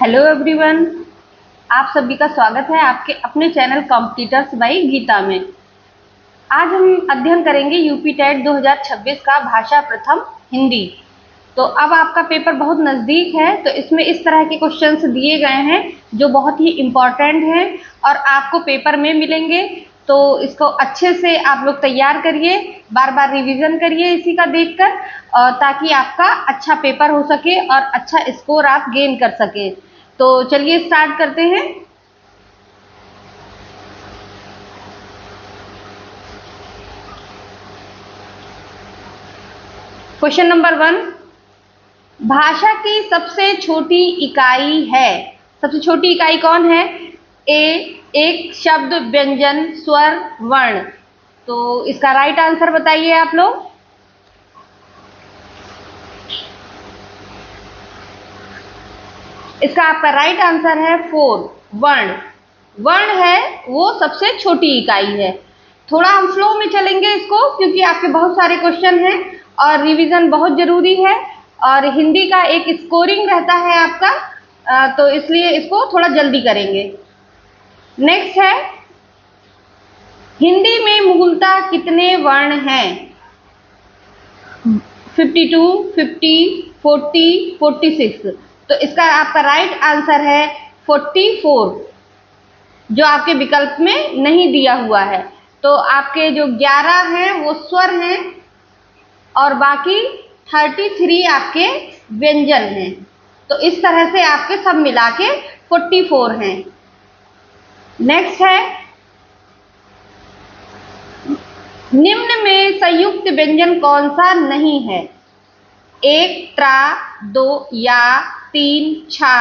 Hello everyone, आप सभी का स्वागत है आपके अपने चैनल कॉम्पिटिटर्स बाय गीता में। आज हम अध्ययन करेंगे यूपी टेट 2026 का भाषा प्रथम हिंदी। तो अब आपका पेपर बहुत नज़दीक है, तो इसमें इस तरह के क्वेश्चंस दिए गए हैं जो बहुत ही इम्पॉर्टेंट हैं और आपको पेपर में मिलेंगे। तो इसको अच्छे से आप लोग तैयार करिए, बार बार रिवीजन करिए इसी का देखकर, और ताकि आपका अच्छा पेपर हो सके और अच्छा स्कोर आप गेन कर सके। तो चलिए स्टार्ट करते हैं। क्वेश्चन नंबर 1, भाषा की सबसे छोटी इकाई है। सबसे छोटी इकाई कौन है? ए, एक शब्द, व्यंजन, स्वर, वर्ण। तो इसका राइट आंसर बताइए आप लोग। इसका आपका राइट आंसर है 4, वर्ण। वर्ण है वो सबसे छोटी इकाई है। थोड़ा हम फ्लो में चलेंगे इसको, क्योंकि आपके बहुत सारे क्वेश्चन हैं और रिवीजन बहुत जरूरी है और हिंदी का एक स्कोरिंग रहता है आपका, तो इसलिए इसको थोड़ा जल्दी करेंगे। नेक्स्ट है, हिंदी में मूलतः कितने वर्ण हैं? 52, 50, 40, 46। तो इसका आपका राइट आंसर है 44, जो आपके विकल्प में नहीं दिया हुआ है। तो आपके जो 11 हैं वो स्वर हैं और बाकी 33 आपके व्यंजन हैं। तो इस तरह से आपके सब मिला के 44 हैं। नेक्स्ट है, निम्न में संयुक्त व्यंजन कौन सा नहीं है? 1 त्रा, 2 या, 3 छा,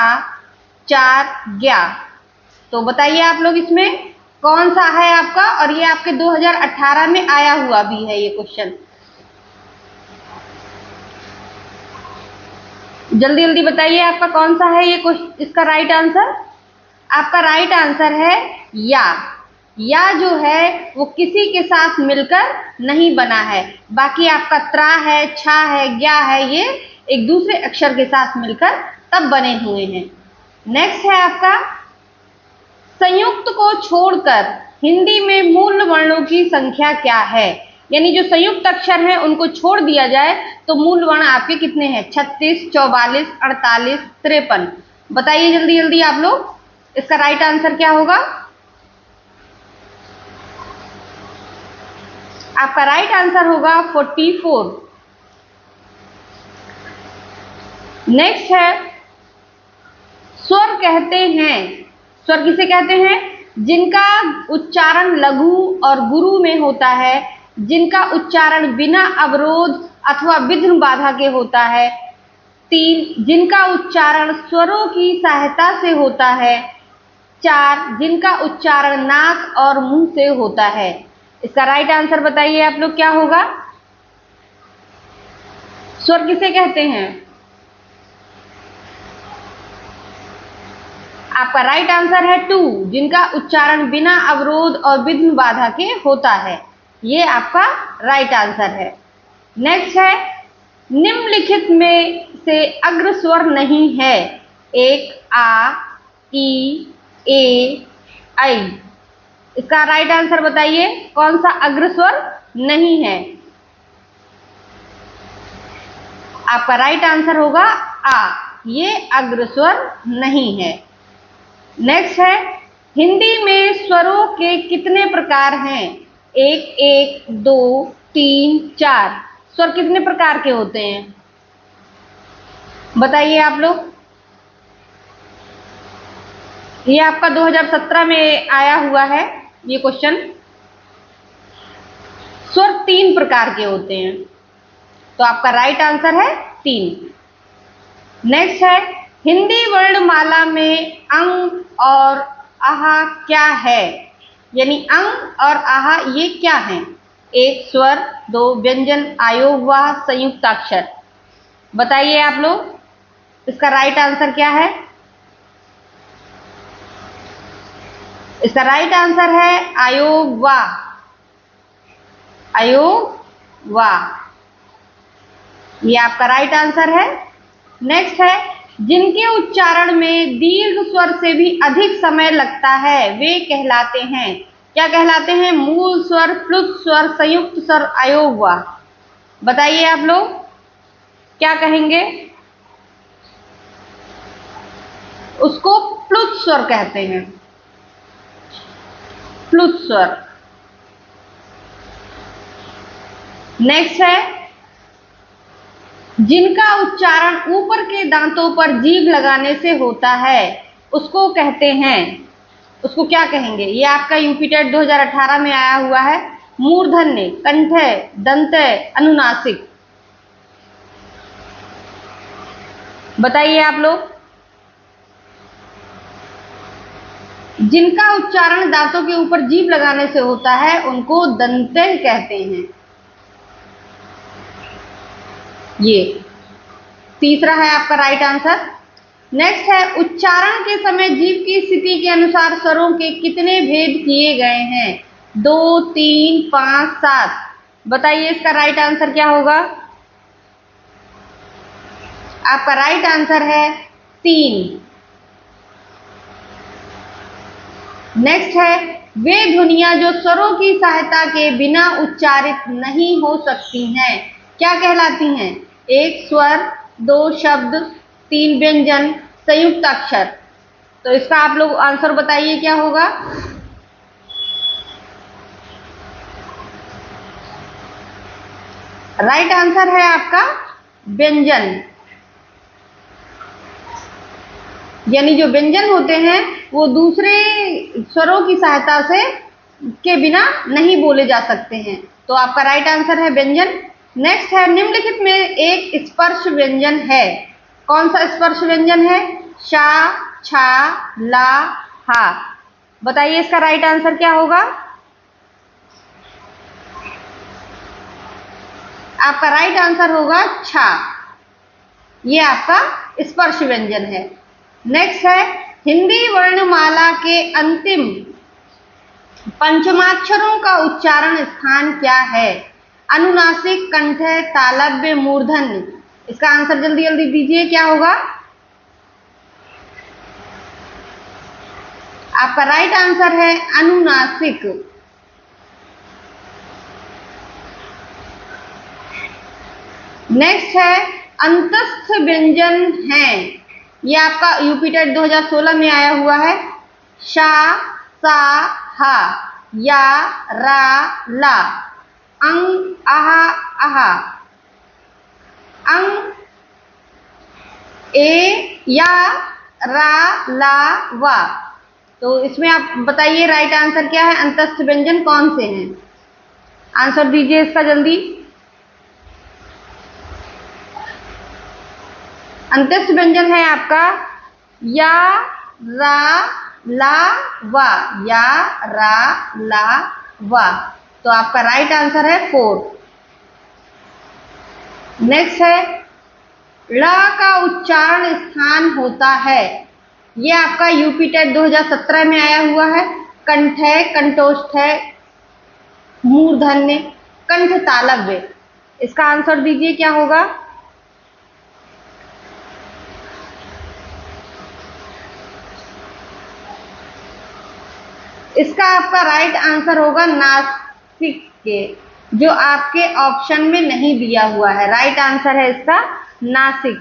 4 ज्ञा। तो बताइए आप लोग इसमें कौन सा है आपका, और ये आपके 2018 में आया हुआ भी है ये क्वेश्चन। जल्दी जल्दी बताइए आपका कौन सा है ये क्वेश्चन। इसका राइट आंसर, आपका राइट आंसर है या जो है वो किसी के साथ मिलकर नहीं बना है। बाकी आपका त्रा है, छा है, ज्ञा है, ये एक दूसरे अक्षर के साथ मिलकर तब बने हुए हैं। नेक्स्ट है आपका, संयुक्त को छोड़कर हिंदी में मूल वर्णों की संख्या क्या है? यानी जो संयुक्त अक्षर हैं उनको छोड़ दिया जाए तो मूल वर्ण आपके कितने हैं? 36, 44, 48, 53। बताइए जल्दी जल्दी आप लोग, इसका राइट आंसर क्या होगा? आपका राइट आंसर होगा 44। नेक्स्ट है, स्वर कहते हैं, स्वर किसे कहते हैं? जिनका उच्चारण लघु और गुरु में होता है, जिनका उच्चारण बिना अवरोध अथवा विघ्न बाधा के होता है। 3, जिनका उच्चारण स्वरों की सहायता से होता है। 4, जिनका उच्चारण नाक और मुंह से होता है। इसका राइट आंसर बताइए आप लोग क्या होगा? स्वर किसे कहते हैं? आपका राइट आंसर है 2, जिनका उच्चारण बिना अवरोध और विघ्न बाधा के होता है। ये आपका राइट आंसर है। नेक्स्ट है, निम्नलिखित में से अग्र स्वर नहीं है। 1 आ, ई, ए, आई। इसका राइट आंसर बताइए कौन सा अग्र स्वर नहीं है। आपका राइट आंसर होगा आ, ये अग्र स्वर नहीं है। नेक्स्ट है, हिंदी में स्वरों के कितने प्रकार हैं? 1, 1, 2, 3, 4। स्वर कितने प्रकार के होते हैं बताइए आप लोग। ये आपका 2017 में आया हुआ है ये क्वेश्चन। स्वर 3 प्रकार के होते हैं, तो आपका राइट आंसर है 3। नेक्स्ट है, हिंदी वर्णमाला में अंग और आहा क्या है? यानी अंग और आहा ये क्या है? 1 स्वर, 2 व्यंजन, आयोग व संयुक्ताक्षर। बताइए आप लोग, इसका राइट आंसर क्या है? इसका राइट आंसर है आयोग वा, आयोग वा। ये आपका राइट आंसर है। नेक्स्ट है, जिनके उच्चारण में दीर्घ स्वर से भी अधिक समय लगता है वे कहलाते हैं, क्या कहलाते हैं? मूल स्वर, प्लुत स्वर, संयुक्त स्वर, अयोगवा। बताइए आप लोग क्या कहेंगे? उसको प्लुत स्वर कहते हैं, प्लुत स्वर। नेक्स्ट है, जिनका उच्चारण ऊपर के दांतों पर जीभ लगाने से होता है उसको कहते हैं, उसको क्या कहेंगे? ये आपका यूपीटेट 2018 में आया हुआ है। मूर्धन्य, कंठय, दंतय, अनुनासिक। बताइए आप लोग। जिनका उच्चारण दांतों के ऊपर जीभ लगाने से होता है उनको दंतय कहते हैं। ये तीसरा है आपका राइट आंसर। नेक्स्ट है, उच्चारण के समय जीभ की स्थिति के अनुसार स्वरों के कितने भेद किए गए हैं? 2, 3, 5, 7। बताइए इसका राइट आंसर क्या होगा? आपका राइट आंसर है 3। नेक्स्ट है, वे ध्वनियां जो स्वरों की सहायता के बिना उच्चारित नहीं हो सकती हैं क्या कहलाती हैं? 1 स्वर, 2 शब्द, 3 व्यंजन, संयुक्त अक्षर। तो इसका आप लोग आंसर बताइए क्या होगा? राइट आंसर है आपका व्यंजन। यानी जो व्यंजन होते हैं वो दूसरे स्वरों की सहायता से के बिना नहीं बोले जा सकते हैं। तो आपका राइट आंसर है व्यंजन। नेक्स्ट है, निम्नलिखित में एक स्पर्श व्यंजन है। कौन सा स्पर्श व्यंजन है? शा, छा, ला, हा। बताइए इसका राइट आंसर क्या होगा? आपका राइट आंसर होगा छा। ये आपका स्पर्श व्यंजन है। नेक्स्ट है, हिंदी वर्णमाला के अंतिम पंचमाक्षरों का उच्चारण स्थान क्या है? अनुनासिक, कंठय, तालव्य, मूर्धन्य। इसका आंसर जल्दी जल्दी दीजिए क्या होगा? आपका राइट आंसर है अनुनासिक। नेक्स्ट है, अंतस्थ व्यंजन है। ये आपका यूपीटेट 2016 में आया हुआ है। शा, सा, हा, या, रा, ला, अंग, आहा, आहा, अंग, ए, या, रा, ला, वा। तो इसमें आप बताइए राइट आंसर क्या है? अंतस्थ व्यंजन कौन से हैं? आंसर दीजिए इसका जल्दी। अंतस्थ व्यंजन है आपका या, रा, ला, वा। या, रा, ला, वा। तो आपका राइट आंसर है 4। नेक्स्ट है, ळ का उच्चारण स्थान होता है। ये आपका यूपीटेट 2017 में आया हुआ है। कंठय, कंठोष्ठय, मूर्धन्य, कंठ, तालव्य। इसका आंसर दीजिए क्या होगा? इसका आपका राइट आंसर होगा नासिक के, जो आपके ऑप्शन में नहीं दिया हुआ है। राइट आंसर है इसका नासिक।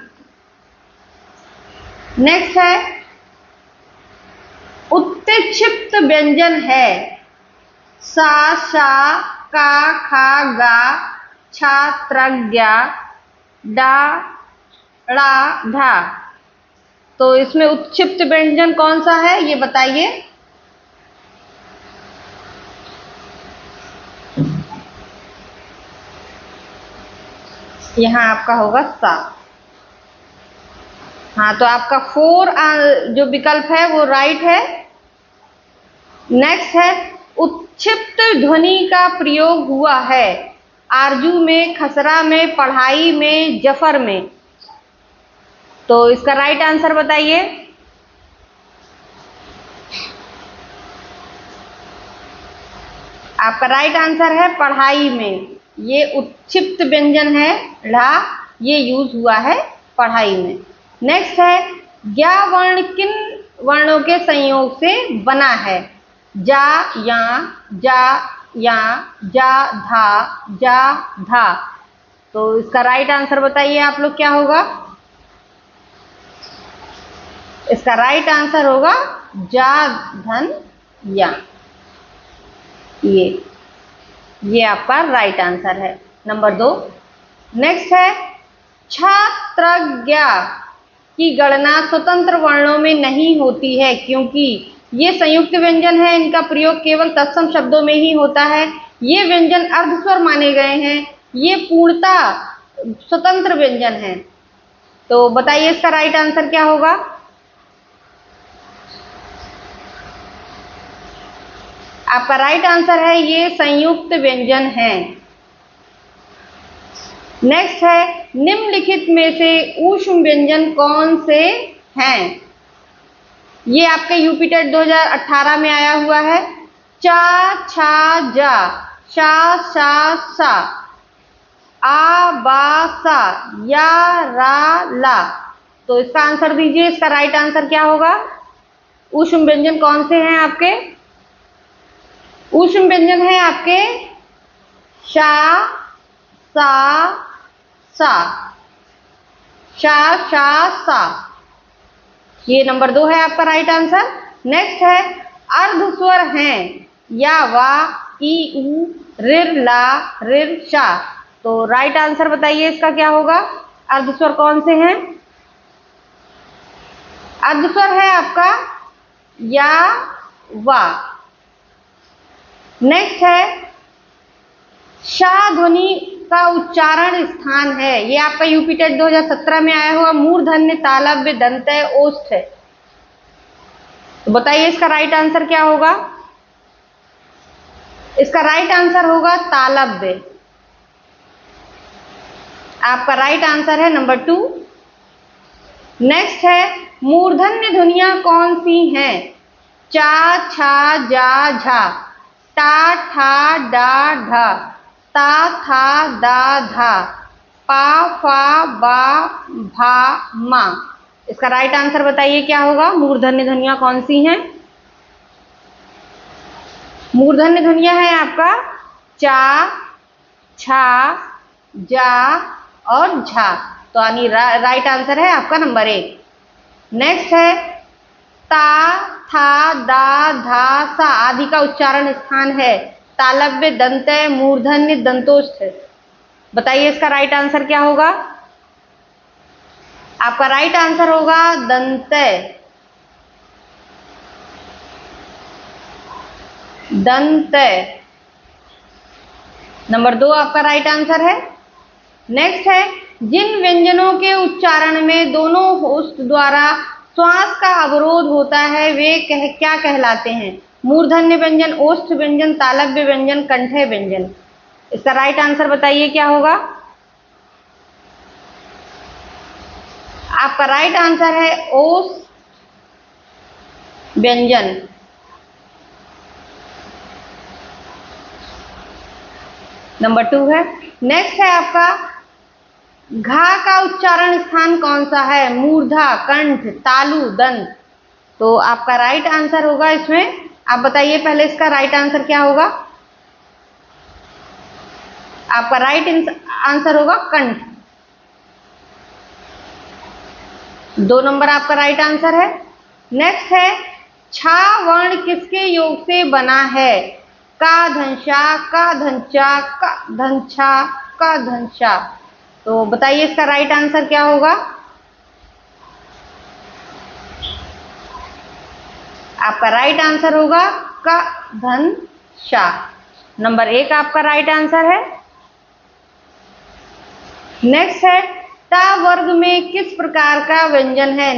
नेक्स्ट है, उत्क्षिप्त व्यंजन है। सा, शा, का, खा, गा, छा, त्रज्ञा, डा, ड़ा, ढा। तो इसमें उत्क्षिप्त व्यंजन कौन सा है ये बताइए। यहाँ आपका होगा सा। हाँ, तो आपका 4 जो विकल्प है वो राइट है। नेक्स्ट है, उत्क्षिप्त ध्वनि का प्रयोग हुआ है आरजू में, खसरा में, पढ़ाई में, जफर में। तो इसका राइट आंसर बताइए। आपका राइट आंसर है पढ़ाई में। ये उत्क्षिप्त व्यंजन है ढा, ये यूज हुआ है पढ़ाई में। नेक्स्ट है ज्ञा वर्ण किन वर्णों के संयोग से बना है? जा, या, जा, या, जा, धा, जा, धा। तो इसका राइट आंसर बताइए आप लोग क्या होगा? इसका राइट आंसर होगा जा, धन, या। ये आपका राइट आंसर है नंबर 2। नेक्स्ट है छात्रज्ञा की गणना स्वतंत्र वर्णों में नहीं होती है क्योंकि ये संयुक्त व्यंजन है, इनका प्रयोग केवल तत्सम शब्दों में ही होता है, ये व्यंजन अर्धस्वर माने गए हैं, ये पूर्णतः स्वतंत्र व्यंजन है। तो बताइए इसका राइट आंसर क्या होगा? आपका राइट आंसर है ये संयुक्त व्यंजन है। नेक्स्ट है निम्नलिखित में से ऊष्म व्यंजन कौन से हैं? ये आपके यूपीटेट 2018 में आया हुआ है। चा, छा, जा, शा, शा, सा, आ, बा, सा, या, रा, ला। तो इसका आंसर दीजिए, इसका राइट आंसर क्या होगा? ऊष्म व्यंजन कौन से हैं आपके? ऊष्म व्यंजन है आपके शा, सा, सा, शा, शा, सा। ये नंबर 2 है आपका राइट आंसर। नेक्स्ट है अर्धस्वर हैं या, वा, ई, उ, रिर, ला, रिर, शा। तो राइट आंसर बताइए इसका क्या होगा? अर्धस्वर कौन से हैं? अर्धस्वर है आपका या, वा। नेक्स्ट है शा ध्वनि का उच्चारण स्थान है, ये आपका यूपीटेट 2017 में आया हुआ मूर्धन्य, तालव्य, दंतय, ओष्ठ है। तो बताइए इसका राइट आंसर क्या होगा? इसका राइट आंसर होगा तालव्य। आपका राइट आंसर है नंबर 2। नेक्स्ट है मूर्धन्य ध्वनियां कौन सी हैं? चा, छा, जा, झा, टा, ठा, डा, ढा, ता, था, दा, धा, पा, फा, बा, भा, मा। इसका राइट आंसर बताइए क्या होगा? मूर्धन्य ध्वनियां कौन सी हैं? मूर्धन्य ध्वनियां है आपका चा, छा, जा और झा। तो यानी राइट आंसर है आपका नंबर 1। नेक्स्ट है ता, था, दा, धा, सा आदि का उच्चारण स्थान है तालव्य, दंतय, मूर्धन्य, दंतोष्ठ। बताइए इसका राइट आंसर क्या होगा? आपका राइट आंसर होगा दंतय। दंतय नंबर 2 आपका राइट आंसर है। नेक्स्ट है जिन व्यंजनों के उच्चारण में दोनों होस्ट द्वारा श्वास का अवरोध होता है वे क्या कहलाते हैं? मूर्धन्य व्यंजन, ओष्ठ व्यंजन, तालव्य व्यंजन, कंठय व्यंजन। इसका राइट आंसर बताइए क्या होगा? आपका राइट आंसर है ओष्ठ व्यंजन। नंबर 2 है। नेक्स्ट है आपका घा का उच्चारण स्थान कौन सा है? मूर्धा, कंठ, तालु, दंत। तो आपका राइट आंसर होगा इसमें, आप बताइए पहले इसका राइट आंसर क्या होगा? आपका राइट आंसर होगा कंठ। 2 नंबर आपका राइट आंसर है। नेक्स्ट है छा वर्ण किसके योग से बना है? का धनशा, का धनचा, का धनछा, का धनशा। तो बताइए इसका राइट आंसर क्या होगा? आपका राइट आंसर होगा का धन शा। नंबर 1 आपका राइट आंसर है। नेक्स्ट है टा वर्ग में किस प्रकार का व्यंजन है?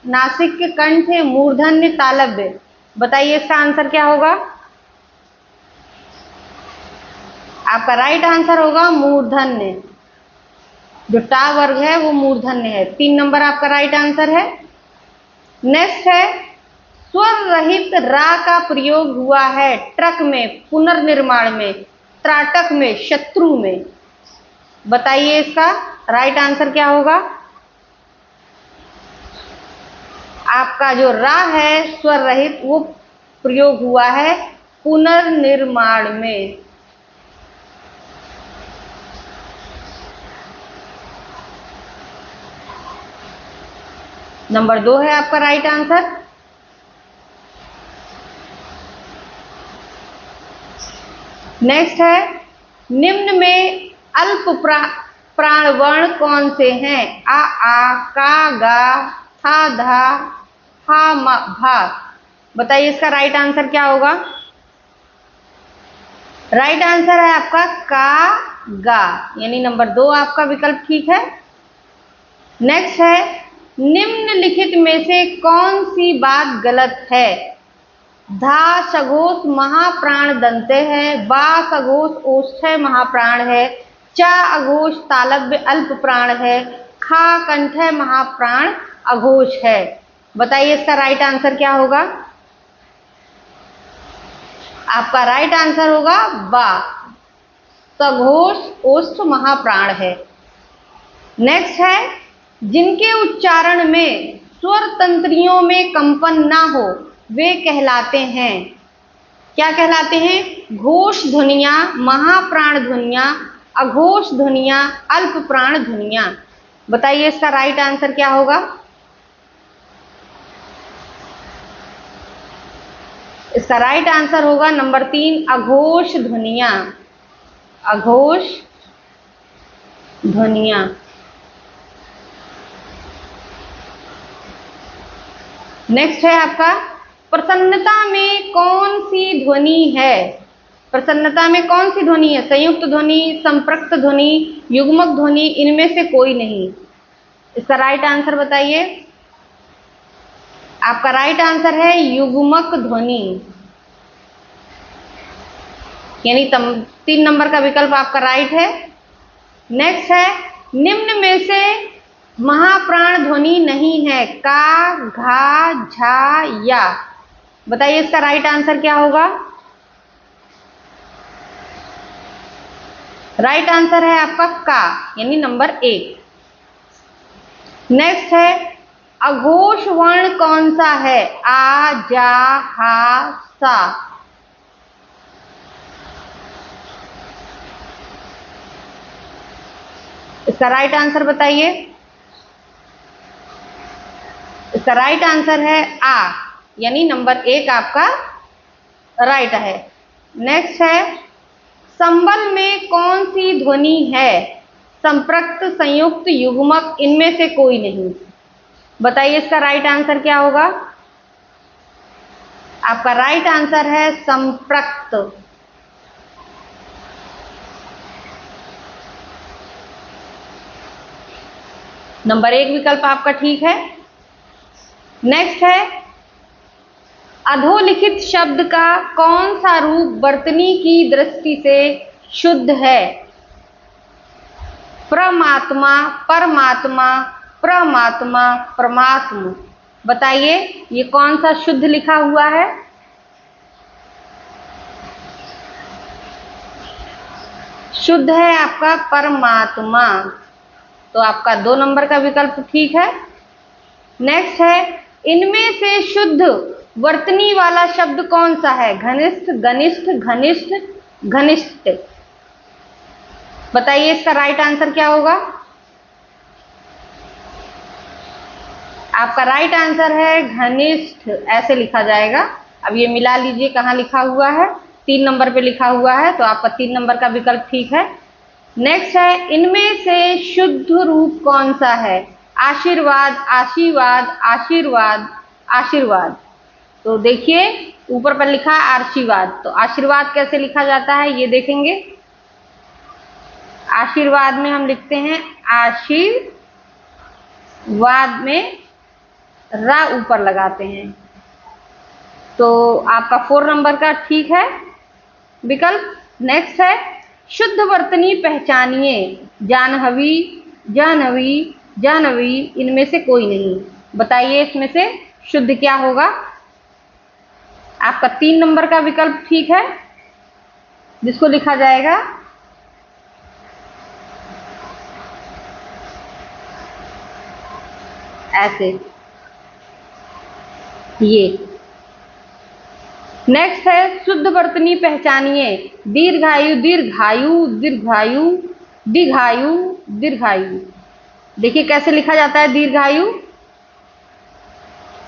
नासिक, कंठ, मूर्धन्य, तालव्य। बताइए इसका आंसर क्या होगा? आपका राइट आंसर होगा मूर्धन्य। जो टा वर्ग है वो मूर्धन्य है। 3 नंबर आपका राइट आंसर है। नेक्स्ट है स्वर रहित रा का प्रयोग हुआ है ट्रक में, पुनर्निर्माण में, त्राटक में, शत्रु में। बताइए इसका राइट आंसर क्या होगा? आपका जो रा है स्वर रहित वो प्रयोग हुआ है पुनर्निर्माण में। नंबर 2 है आपका राइट आंसर। नेक्स्ट है, निम्न में अल्प प्राण वर्ण कौन से हैं? आ का गा था धा हा मा भा। बताइए इसका राइट आंसर क्या होगा? राइट आंसर है आपका का गा, यानी नंबर 2 आपका विकल्प ठीक है। नेक्स्ट है, निम्नलिखित में से कौन सी बात गलत है? धा सघोष महाप्राण दंते है, बा सघोष ओष्ठ्य महाप्राण है, चा अघोष तालव्य अल्प प्राण है, खा कंठय महाप्राण अघोष है। बताइए इसका राइट आंसर क्या होगा? आपका राइट आंसर होगा बा, सघोष ओष्ठ महाप्राण है। नेक्स्ट है, जिनके उच्चारण में स्वर तंत्रियों में कंपन ना हो वे कहलाते हैं, क्या कहलाते हैं? घोष ध्वनियां, महाप्राण ध्वनियां, अघोष ध्वनियां, अल्प प्राण ध्वनियां। बताइए इसका राइट आंसर क्या होगा? इसका राइट आंसर होगा नंबर 3 अघोष ध्वनियां, अघोष ध्वनियां। नेक्स्ट है आपका, प्रसन्नता में कौन सी ध्वनि है? प्रसन्नता में कौन सी ध्वनि है? संयुक्त ध्वनि, संपृक्त ध्वनि, युग्मक ध्वनि, इनमें से कोई नहीं। इसका राइट आंसर बताइए। आपका राइट आंसर है युग्मक ध्वनि, यानी 3 नंबर का विकल्प आपका राइट है। नेक्स्ट है, निम्न में से महाप्राण ध्वनि नहीं है, का घा झा या। बताइए इसका राइट आंसर क्या होगा? राइट आंसर है आपका का, यानी नंबर 1। नेक्स्ट है, अघोष वर्ण कौन सा है? आ जा हा सा। इसका राइट आंसर बताइए। इसका राइट आंसर है आ, यानी नंबर 1 आपका राइट है। नेक्स्ट है, संबल में कौन सी ध्वनि है? संपृक्त, संयुक्त, युग्मक, इनमें से कोई नहीं। बताइए इसका राइट आंसर क्या होगा? आपका राइट आंसर है संपृक्त। नंबर 1 विकल्प आपका ठीक है। नेक्स्ट है, अधोलिखित शब्द का कौन सा रूप वर्तनी की दृष्टि से शुद्ध है? परमात्मा, परमात्मा, प्रमात्मा, परमात्मा। बताइए ये कौन सा शुद्ध लिखा हुआ है? शुद्ध है आपका परमात्मा, तो आपका 2 नंबर का विकल्प ठीक है। नेक्स्ट है, इनमें से शुद्ध वर्तनी वाला शब्द कौन सा है? घनिष्ठ, घनिष्ठ, घनिष्ठ, घनिष्ठ। बताइए इसका राइट आंसर क्या होगा? आपका राइट आंसर है घनिष्ठ, ऐसे लिखा जाएगा। अब ये मिला लीजिए कहाँ लिखा हुआ है, 3 नंबर पे लिखा हुआ है, तो आपका 3 नंबर का विकल्प ठीक है। नेक्स्ट है, इनमें से शुद्ध रूप कौन सा है? आशीर्वाद, आशीर्वाद, आशीर्वाद, आशीर्वाद। तो देखिए ऊपर पर लिखा है आशीर्वाद, तो आशीर्वाद कैसे लिखा जाता है ये देखेंगे। आशीर्वाद में हम लिखते हैं आशीर्वाद में रा ऊपर लगाते हैं, तो आपका 4 नंबर का ठीक है विकल्प। नेक्स्ट है, शुद्ध वर्तनी पहचानिए। जानहवी, जानवी, जानवी, इनमें से कोई नहीं। बताइए इसमें से शुद्ध क्या होगा? आपका 3 नंबर का विकल्प ठीक है, जिसको लिखा जाएगा ऐसे। ये। नेक्स्ट है शुद्ध वर्तनी पहचानिए। दीर्घायु, दीर्घायु, दीर्घायु, दीर्घायु, दीर्घायु। देखिए कैसे लिखा जाता है दीर्घायु,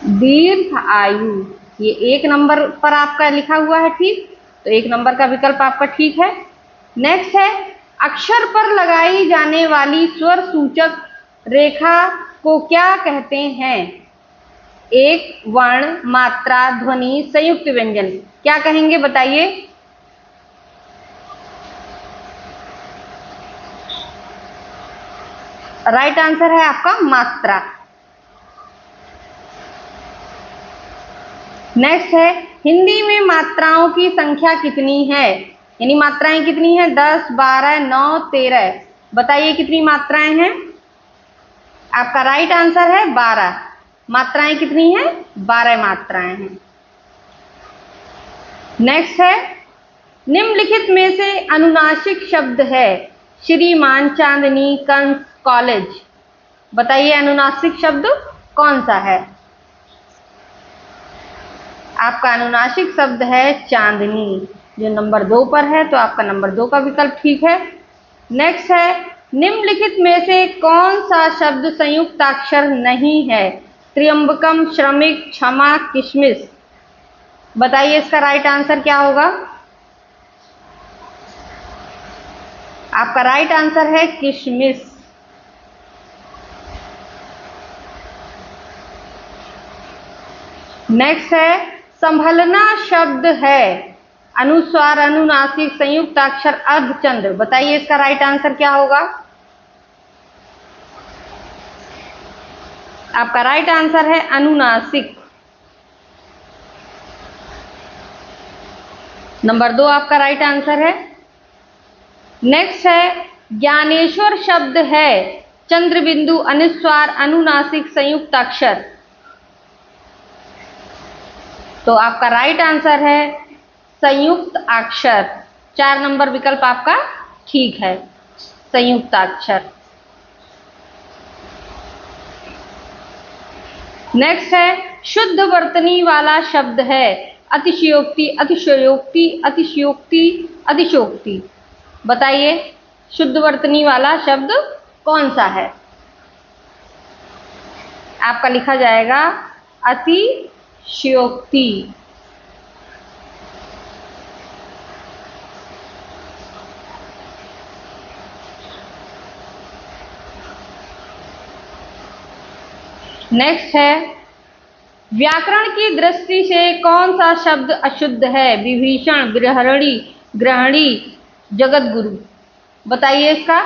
दीर्घायु। ये 1 नंबर पर आपका लिखा हुआ है, ठीक, तो 1 नंबर का विकल्प आपका ठीक है। नेक्स्ट है अक्षर पर लगाई जाने वाली स्वर सूचक रेखा को क्या कहते हैं? एक, वर्ण, मात्रा, ध्वनि, संयुक्त व्यंजन। क्या कहेंगे बताइए? राइट आंसर है आपका मात्रा। नेक्स्ट है हिंदी में मात्राओं की संख्या कितनी है? यानी मात्राएं कितनी है? 10, 12, 9, 13। बताइए कितनी मात्राएं हैं? आपका राइट आंसर है 12। मात्राएं कितनी हैं? 12 मात्राएं हैं। नेक्स्ट है निम्नलिखित में से अनुनासिक शब्द है। श्रीमान, चांदनी, कंस, कॉलेज। बताइए अनुनासिक शब्द कौन सा है? आपका अनुनासिक शब्द है चांदनी, जो नंबर 2 पर है, तो आपका नंबर 2 का विकल्प ठीक है। नेक्स्ट है निम्नलिखित में से कौन सा शब्द संयुक्ताक्षर नहीं है? त्र्यंबकम, श्रमिक, क्षमा, किशमिश। बताइए इसका राइट आंसर क्या होगा? आपका राइट आंसर है किशमिश। नेक्स्ट है संभलना शब्द है। अनुस्वार, अनुनासिक, संयुक्ताक्षर, अर्धचंद्र। बताइए इसका राइट आंसर क्या होगा? आपका राइट आंसर है अनुनासिक। नंबर 2 आपका राइट आंसर है। नेक्स्ट है ज्ञानेश्वर शब्द है। चंद्रबिंदु, अनुस्वार, अनुनासिक, संयुक्ताक्षर। तो आपका राइट आंसर है संयुक्त अक्षर। 4 नंबर विकल्प आपका ठीक है, संयुक्ताक्षर। नेक्स्ट है शुद्ध वर्तनी वाला शब्द है। अतिशयोक्ति, अतिशयोक्ति, अतिशयोक्ति, अतिशयोक्ति। बताइए शुद्ध वर्तनी वाला शब्द कौन सा है? आपका लिखा जाएगा अतिशयोक्ति। नेक्स्ट है व्याकरण की दृष्टि से कौन सा शब्द अशुद्ध है? विभीषण, गृहणी, ग्रहणी, जगतगुरु। बताइए इसका।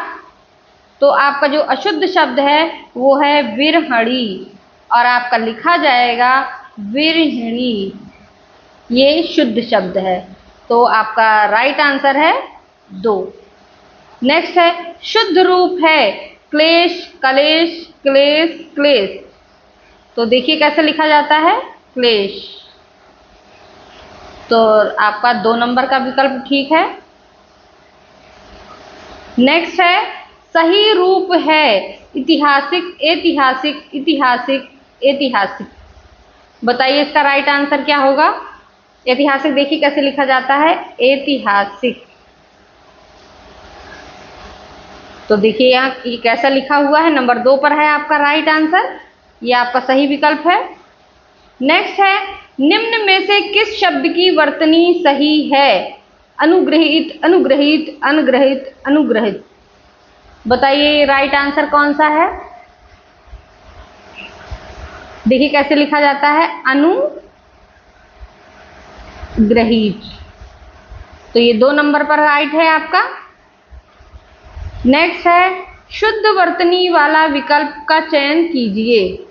तो आपका जो अशुद्ध शब्द है वो है विरहणी, और आपका लिखा जाएगा विरहिणी। ये शुद्ध शब्द है, तो आपका राइट आंसर है 2। नेक्स्ट है शुद्ध रूप है क्लेश, कलेश, क्लेश, क्लेश। तो देखिए कैसे लिखा जाता है क्लेश। तो आपका 2 नंबर का विकल्प ठीक है। नेक्स्ट है सही रूप है ऐतिहासिक, ऐतिहासिक, ऐतिहासिक, ऐतिहासिक। बताइए इसका राइट आंसर क्या होगा? ऐतिहासिक देखिए कैसे लिखा जाता है ऐतिहासिक। तो देखिए यहाँ ये कैसा लिखा हुआ है, नंबर 2 पर है आपका राइट आंसर। ये आपका सही विकल्प है। नेक्स्ट है निम्न में से किस शब्द की वर्तनी सही है? अनुग्रहित, अनुग्रहित, अनुग्रहित, अनुग्रहित। बताइए राइट आंसर कौन सा है? देखिए कैसे लिखा जाता है अनुग्रहित। तो ये 2 नंबर पर राइट है आपका। नेक्स्ट है शुद्ध वर्तनी वाला विकल्प का चयन कीजिए।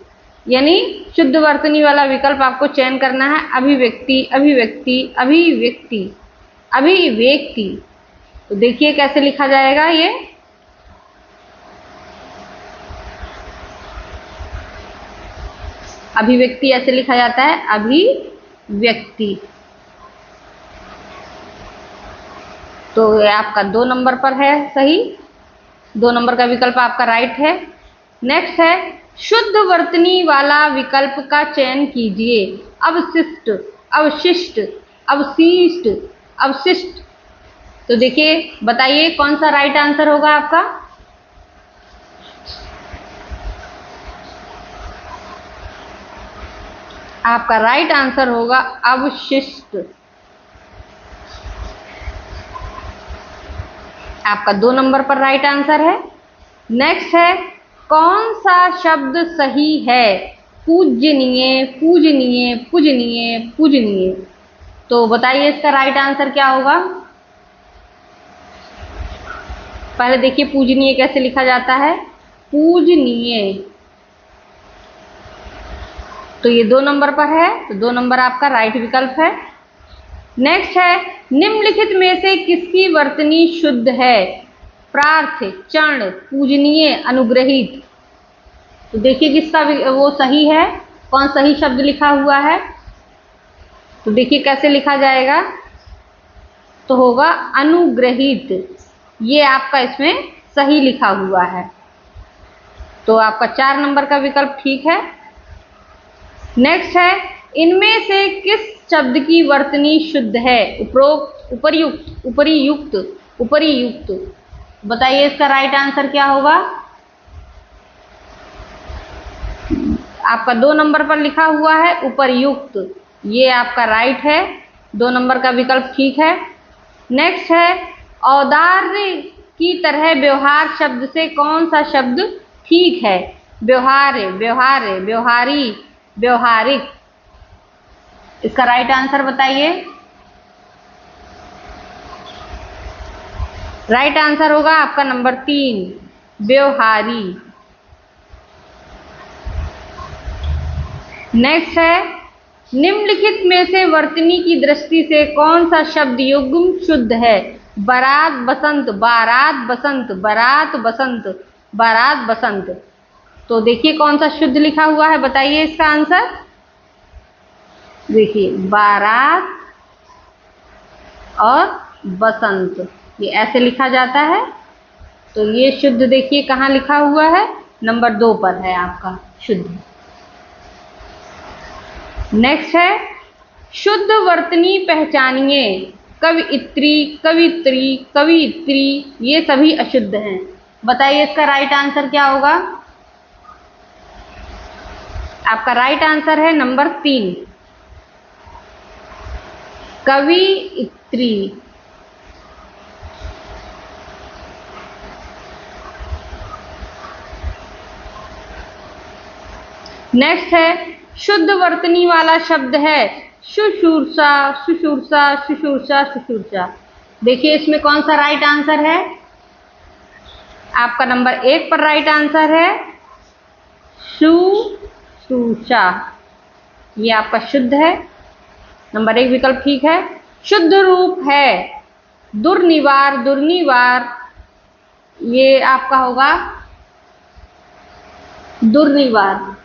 यानी शुद्ध वर्तनी वाला विकल्प आपको चयन करना है। अभिव्यक्ति, अभिव्यक्ति, अभिव्यक्ति, अभिव्यक्ति। तो देखिए कैसे लिखा जाएगा ये। अभिव्यक्ति ऐसे लिखा जाता है अभिव्यक्ति। तो ये आपका 2 नंबर पर है सही। 2 नंबर का विकल्प आपका राइट है। नेक्स्ट है शुद्ध वर्तनी वाला विकल्प का चयन कीजिए। अवशिष्ट, अवशिष्ट, अवशिष्ट, अवशिष्ट। तो देखिए, बताइए कौन सा राइट आंसर होगा आपका। आपका राइट आंसर होगा अवशिष्ट। आपका 2 नंबर पर राइट आंसर है। नेक्स्ट है, कौन सा शब्द सही है। पूजनीय, पूजनीय, पूजनीय, पूजनीय। तो बताइए इसका राइट आंसर क्या होगा। पहले देखिए पूजनीय कैसे लिखा जाता है। पूजनीय, तो ये 2 नंबर पर है, तो 2 नंबर आपका राइट विकल्प है। नेक्स्ट है, निम्नलिखित में से किसकी वर्तनी शुद्ध है। प्रार्थ, चरण, पूजनीय, अनुग्रहित। तो देखिए किसका वो सही है, कौन सही शब्द लिखा हुआ है। तो देखिए कैसे लिखा जाएगा, तो होगा अनुग्रहित। ये आपका इसमें सही लिखा हुआ है, तो आपका 4 नंबर का विकल्प ठीक है। नेक्स्ट है, इनमें से किस शब्द की वर्तनी शुद्ध है। उपरोक्त, उपर्युक्त, उपरियुक्त, उपरियुक्त। बताइए इसका राइट आंसर क्या होगा। आपका 2 नंबर पर लिखा हुआ है उपर्युक्त, ये आपका राइट है, 2 नंबर का विकल्प ठीक है। नेक्स्ट है, औदार्य की तरह व्यवहार शब्द से कौन सा शब्द ठीक है। व्यवहार्य, व्यवहार्य, व्यवहारी, व्यवहारिक। इसका राइट आंसर बताइए। राइट आंसर होगा आपका नंबर 3, व्यवहारी। नेक्स्ट है, निम्नलिखित में से वर्तनी की दृष्टि से कौन सा शब्द युग्म शुद्ध है। बारात, बसंत, बारात, बसंत, बारात, बसंत, बारात, बसंत। तो देखिए कौन सा शुद्ध लिखा हुआ है, बताइए इसका आंसर। देखिए बारात और बसंत, ये ऐसे लिखा जाता है। तो ये शुद्ध देखिए कहाँ लिखा हुआ है, नंबर 2 पर है आपका शुद्ध। नेक्स्ट है, शुद्ध वर्तनी पहचानिए। कवियत्री, कवित्री, कवियत्री, ये सभी अशुद्ध हैं। बताइए इसका राइट आंसर क्या होगा। आपका राइट आंसर है नंबर 3, कवियत्री। नेक्स्ट है, शुद्ध वर्तनी वाला शब्द है शुश्रूषा, शुश्रूषा, शुश्रूषा, शुश्रूषा। देखिए इसमें कौन सा राइट आंसर है। आपका नंबर 1 पर राइट आंसर है शुश्रूषा, ये आपका शुद्ध है, नंबर 1 विकल्प ठीक है। शुद्ध रूप है दुर्निवार, दुर्निवार, ये आपका होगा दुर्निवार।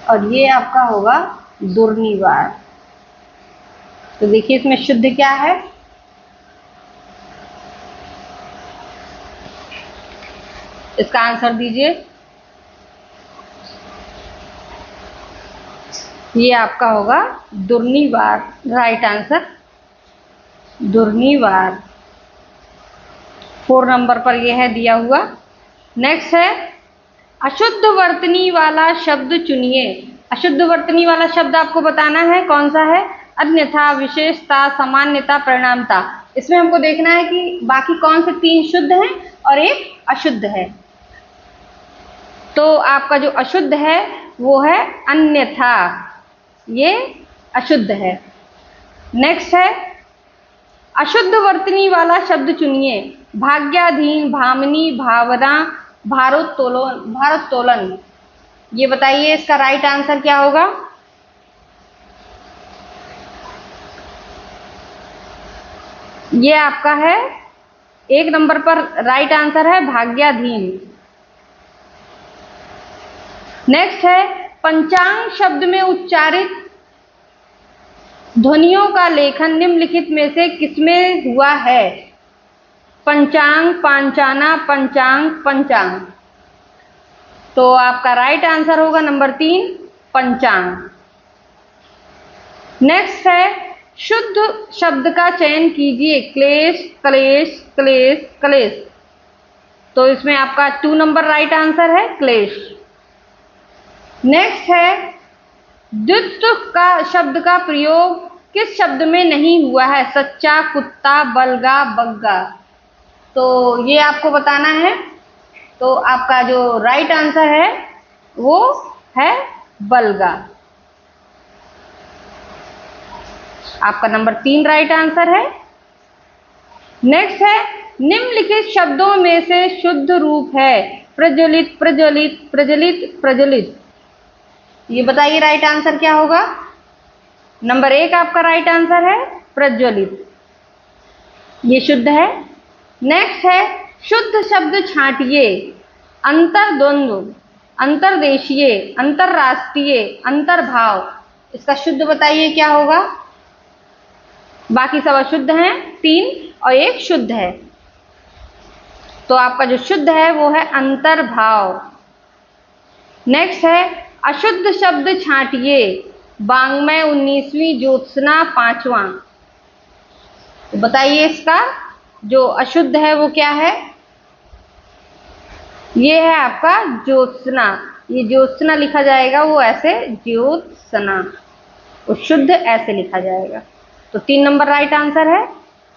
और ये आपका होगा दुर्निवार। तो देखिए इसमें शुद्ध क्या है। इसका आंसर दीजिए। ये आपका होगा दुर्निवार, राइट आंसर दुर्निवार। 4 नंबर पर यह है दिया हुआ। नेक्स्ट है, अशुद्ध वर्तनी वाला शब्द चुनिए। अशुद्ध वर्तनी वाला शब्द आपको बताना है कौन सा है। अन्यथा, विशेषता, सामान्यता, परिणामता। इसमें हमको देखना है कि बाकी कौन से 3 शुद्ध हैं और 1 अशुद्ध है। तो आपका जो अशुद्ध है वो है अन्यथा, ये अशुद्ध है। नेक्स्ट है, अशुद्ध वर्तनी वाला शब्द चुनिए। भाग्याधीन, भामिनी, भावना, भारोत्तोलन, भारोत्तोलन। ये बताइए इसका राइट आंसर क्या होगा। ये आपका है 1 नंबर पर राइट आंसर है भाग्याधीन। नेक्स्ट है पंचांग शब्द में उच्चारित ध्वनियों का लेखन निम्नलिखित में से किसमें हुआ है? पंचांग, पांचाना, पंचांग, पंचांग। तो आपका राइट आंसर होगा नंबर 3 पंचांग। नेक्स्ट है शुद्ध शब्द का चयन कीजिए। क्लेश, क्लेश, क्लेश, क्लेश। तो इसमें आपका 2 नंबर राइट आंसर है क्लेश। नेक्स्ट है द्वित्व का शब्द का प्रयोग किस शब्द में नहीं हुआ है? सच्चा, कुत्ता, बलगा, बग्गा। तो ये आपको बताना है। तो आपका जो राइट आंसर है वो है बलगा। आपका नंबर 3 राइट आंसर है। नेक्स्ट है निम्नलिखित शब्दों में से शुद्ध रूप है। प्रज्वलित, प्रज्वलित, प्रज्वलित, प्रज्वलित। ये बताइए राइट आंसर क्या होगा? नंबर 1 आपका राइट आंसर है प्रज्वलित, ये शुद्ध है। नेक्स्ट है शुद्ध शब्द छांटिए। अंतर्द्वंद्व, अंतर्देशीय, अंतरराष्ट्रीय, अंतर्भाव। इसका शुद्ध बताइए क्या होगा? बाकी सब अशुद्ध हैं, 3 और 1 शुद्ध है। तो आपका जो शुद्ध है वो है अंतर्भाव। नेक्स्ट है अशुद्ध शब्द छांटिए। वाङ्मय 19वीं, ज्योत्सना 5वां। तो बताइए इसका जो अशुद्ध है वो क्या है? ये है आपका ज्योत्सना। ये ज्योत्सना लिखा जाएगा वो ऐसे ज्योत्सना, वो शुद्ध ऐसे लिखा जाएगा। तो 3 नंबर राइट आंसर है।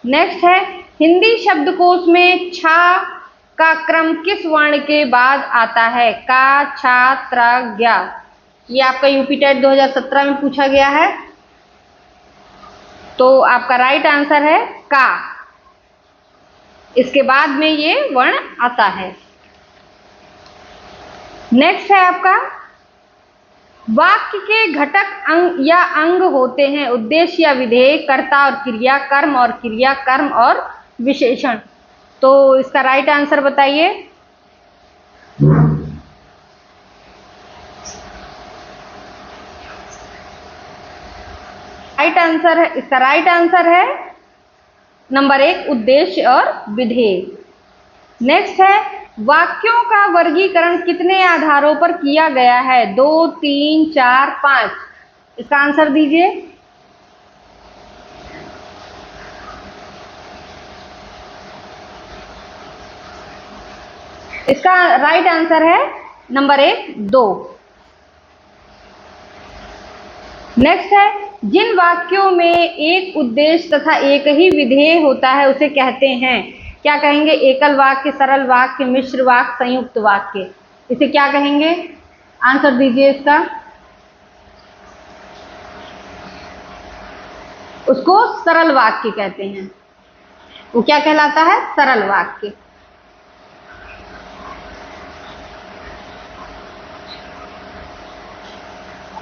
नेक्स्ट है हिंदी शब्दकोश में छा का क्रम किस वर्ण के बाद आता है? का, छा, त्र, ज्ञा। ये आपका यूपी टेट 2017 में पूछा गया है। तो आपका राइट आंसर है का, इसके बाद में ये वर्ण आता है। नेक्स्ट है आपका वाक्य के घटक अंग या अंग होते हैं। उद्देश्य या विधेय, कर्ता और क्रिया, कर्म और क्रिया, कर्म और विशेषण। तो इसका राइट आंसर बताइए। राइट आंसर है, इसका राइट आंसर है नंबर 1 उद्देश्य और विधेय। नेक्स्ट है वाक्यों का वर्गीकरण कितने आधारों पर किया गया है? 2, 3, 4, 5। इसका आंसर दीजिए। इसका राइट आंसर है नंबर 1 2। नेक्स्ट है जिन वाक्यों में एक उद्देश्य तथा एक ही विधेय होता है उसे कहते हैं, क्या कहेंगे? एकल वाक्य, सरल वाक्य, मिश्र वाक्य, संयुक्त वाक्य। इसे क्या कहेंगे? आंसर दीजिए इसका। उसको सरल वाक्य कहते हैं। वो क्या कहलाता है? सरल वाक्य।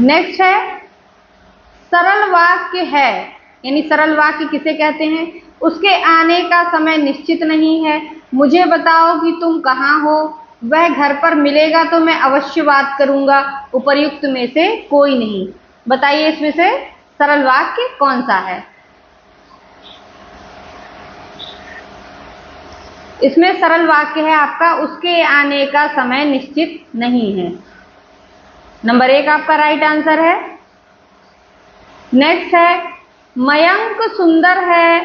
नेक्स्ट है सरल वाक्य है, यानी सरल वाक्य किसे कहते हैं? उसके आने का समय निश्चित नहीं है। मुझे बताओ कि तुम कहाँ हो, वह घर पर मिलेगा तो मैं अवश्य बात करूंगा, उपर्युक्त में से कोई नहीं। बताइए इसमें से सरल वाक्य कौन सा है? इसमें सरल वाक्य है आपका उसके आने का समय निश्चित नहीं है। नंबर 1 आपका राइट आंसर है। नेक्स्ट है मयंक सुंदर है,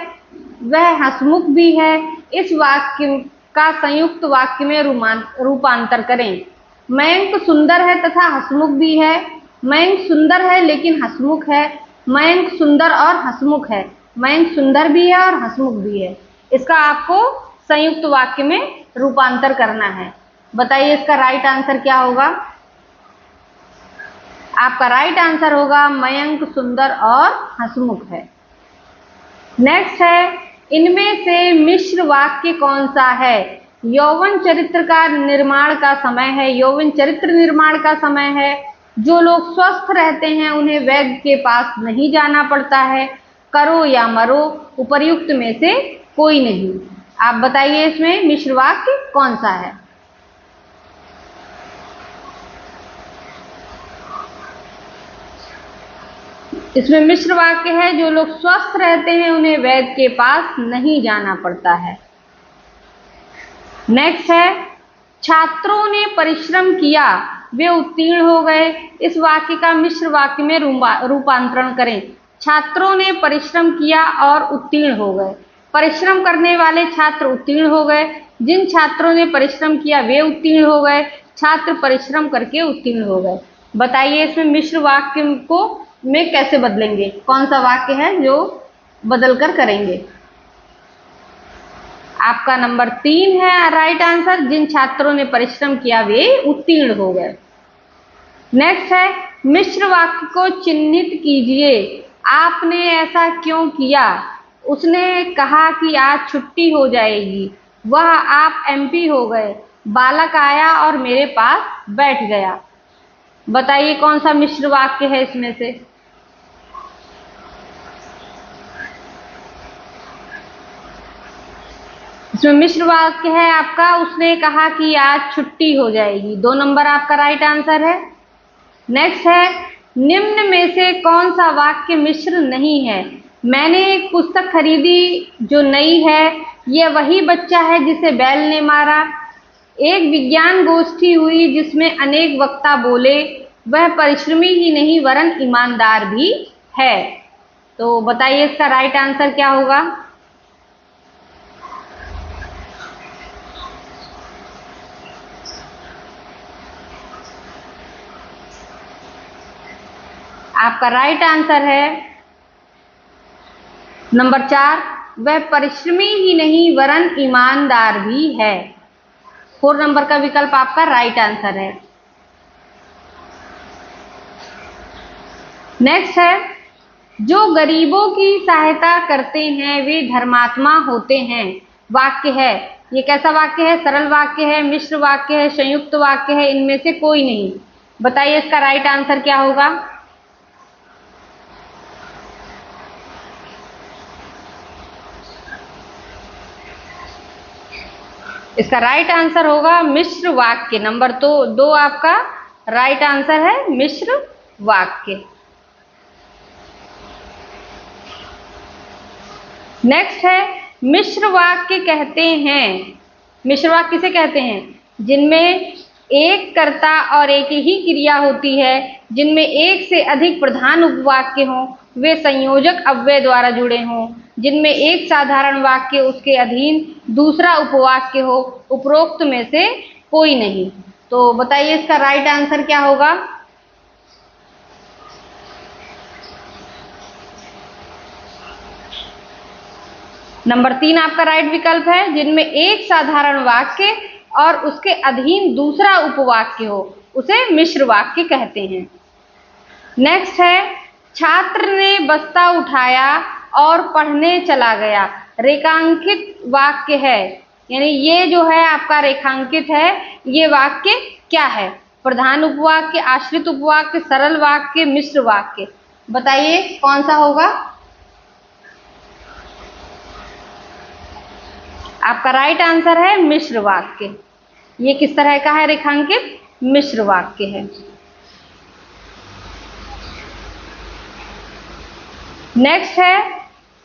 वह हंसमुख भी है। इस वाक्य का संयुक्त वाक्य में रूपांतर करें। मयंक सुंदर है तथा हंसमुख भी है। मयंक सुंदर है लेकिन हंसमुख है। मयंक सुंदर और हंसमुख है। मयंक सुंदर भी है और हंसमुख भी है। इसका आपको संयुक्त वाक्य में रूपांतर करना है। बताइए इसका राइट आंसर क्या होगा? आपका राइट आंसर होगा मयंक सुंदर और हंसमुख है। नेक्स्ट है इनमें से मिश्र वाक्य कौन सा है? यौवन चरित्र का निर्माण का समय है। यौवन चरित्र निर्माण का समय है। जो लोग स्वस्थ रहते हैं उन्हें वैद्य के पास नहीं जाना पड़ता है। करो या मरो, उपर्युक्त में से कोई नहीं। आप बताइए इसमें मिश्र वाक्य कौन सा है? इसमें मिश्र वाक्य है, जो लोग स्वस्थ रहते हैं उन्हें वैद्य के पास नहीं जाना पड़ता है। नेक्स्ट है, छात्रों ने परिश्रम किया वे उत्तीर्ण हो गए। इस वाक्य का मिश्र वाक्य में रूपांतरण करें। छात्रों ने परिश्रम किया और उत्तीर्ण हो गए। परिश्रम करने वाले छात्र उत्तीर्ण हो गए। जिन छात्रों ने परिश्रम किया वे उत्तीर्ण हो गए। छात्र परिश्रम करके उत्तीर्ण हो गए। बताइए इसमें मिश्र वाक्य को में कैसे बदलेंगे, कौन सा वाक्य है जो बदलकर करेंगे। आपका नंबर 3 है राइट आंसर, जिन छात्रों ने परिश्रम किया वे उत्तीर्ण हो गए। नेक्स्ट है, मिश्र वाक्य को चिन्हित कीजिए। आपने ऐसा क्यों किया। उसने कहा कि आज छुट्टी हो जाएगी। वह आप एमपी हो गए। बालक आया और मेरे पास बैठ गया। बताइए कौन सा मिश्र वाक्य है इसमें से। इसमें मिश्र वाक्य है आपका, उसने कहा कि आज छुट्टी हो जाएगी। 2 नंबर आपका राइट आंसर है। नेक्स्ट है, निम्न में से कौन सा वाक्य मिश्र नहीं है। मैंने एक पुस्तक खरीदी जो नई है। यह वही बच्चा है जिसे बैल ने मारा। एक विज्ञान गोष्ठी हुई जिसमें अनेक वक्ता बोले। वह परिश्रमी ही नहीं वरन ईमानदार भी है। तो बताइए इसका राइट आंसर क्या होगा। आपका राइट आंसर है नंबर 4, वह परिश्रमी ही नहीं वरन ईमानदार भी है। 4 नंबर का विकल्प आपका राइट आंसर है। नेक्स्ट है, जो गरीबों की सहायता करते हैं वे धर्मात्मा होते हैं। वाक्य है, ये कैसा वाक्य है, सरल वाक्य है, मिश्र वाक्य है, संयुक्त वाक्य है, इनमें से कोई नहीं। बताइए इसका राइट आंसर क्या होगा। इसका राइट आंसर होगा मिश्र वाक्य। नंबर 2 आपका राइट आंसर है, मिश्र वाक्य। नेक्स्ट है, मिश्र वाक्य कहते हैं, मिश्र वाक्य किसे कहते हैं, जिनमें एक कर्ता और एक ही क्रिया होती है, जिनमें एक से अधिक प्रधान उपवाक्य हों, वे संयोजक अव्यय द्वारा जुड़े हों, जिनमें एक साधारण वाक्य उसके अधीन दूसरा उपवाक्य हो, उपरोक्त में से कोई नहीं। तो बताइए इसका राइट आंसर क्या होगा। नंबर 3 आपका राइट विकल्प है, जिनमें एक साधारण वाक्य और उसके अधीन दूसरा उपवाक्य हो, उसे मिश्र वाक्य कहते हैं। नेक्स्ट है, छात्र ने बस्ता उठाया और पढ़ने चला गया। रेखांकित वाक्य है, यानी ये जो है आपका रेखांकित है, ये वाक्य क्या है, प्रधान उपवाक्य, आश्रित उपवाक्य, सरल वाक्य, मिश्र वाक्य। बताइए कौन सा होगा। आपका राइट आंसर है मिश्र वाक्य। ये किस तरह का है रेखांकित, मिश्र वाक्य है। नेक्स्ट है,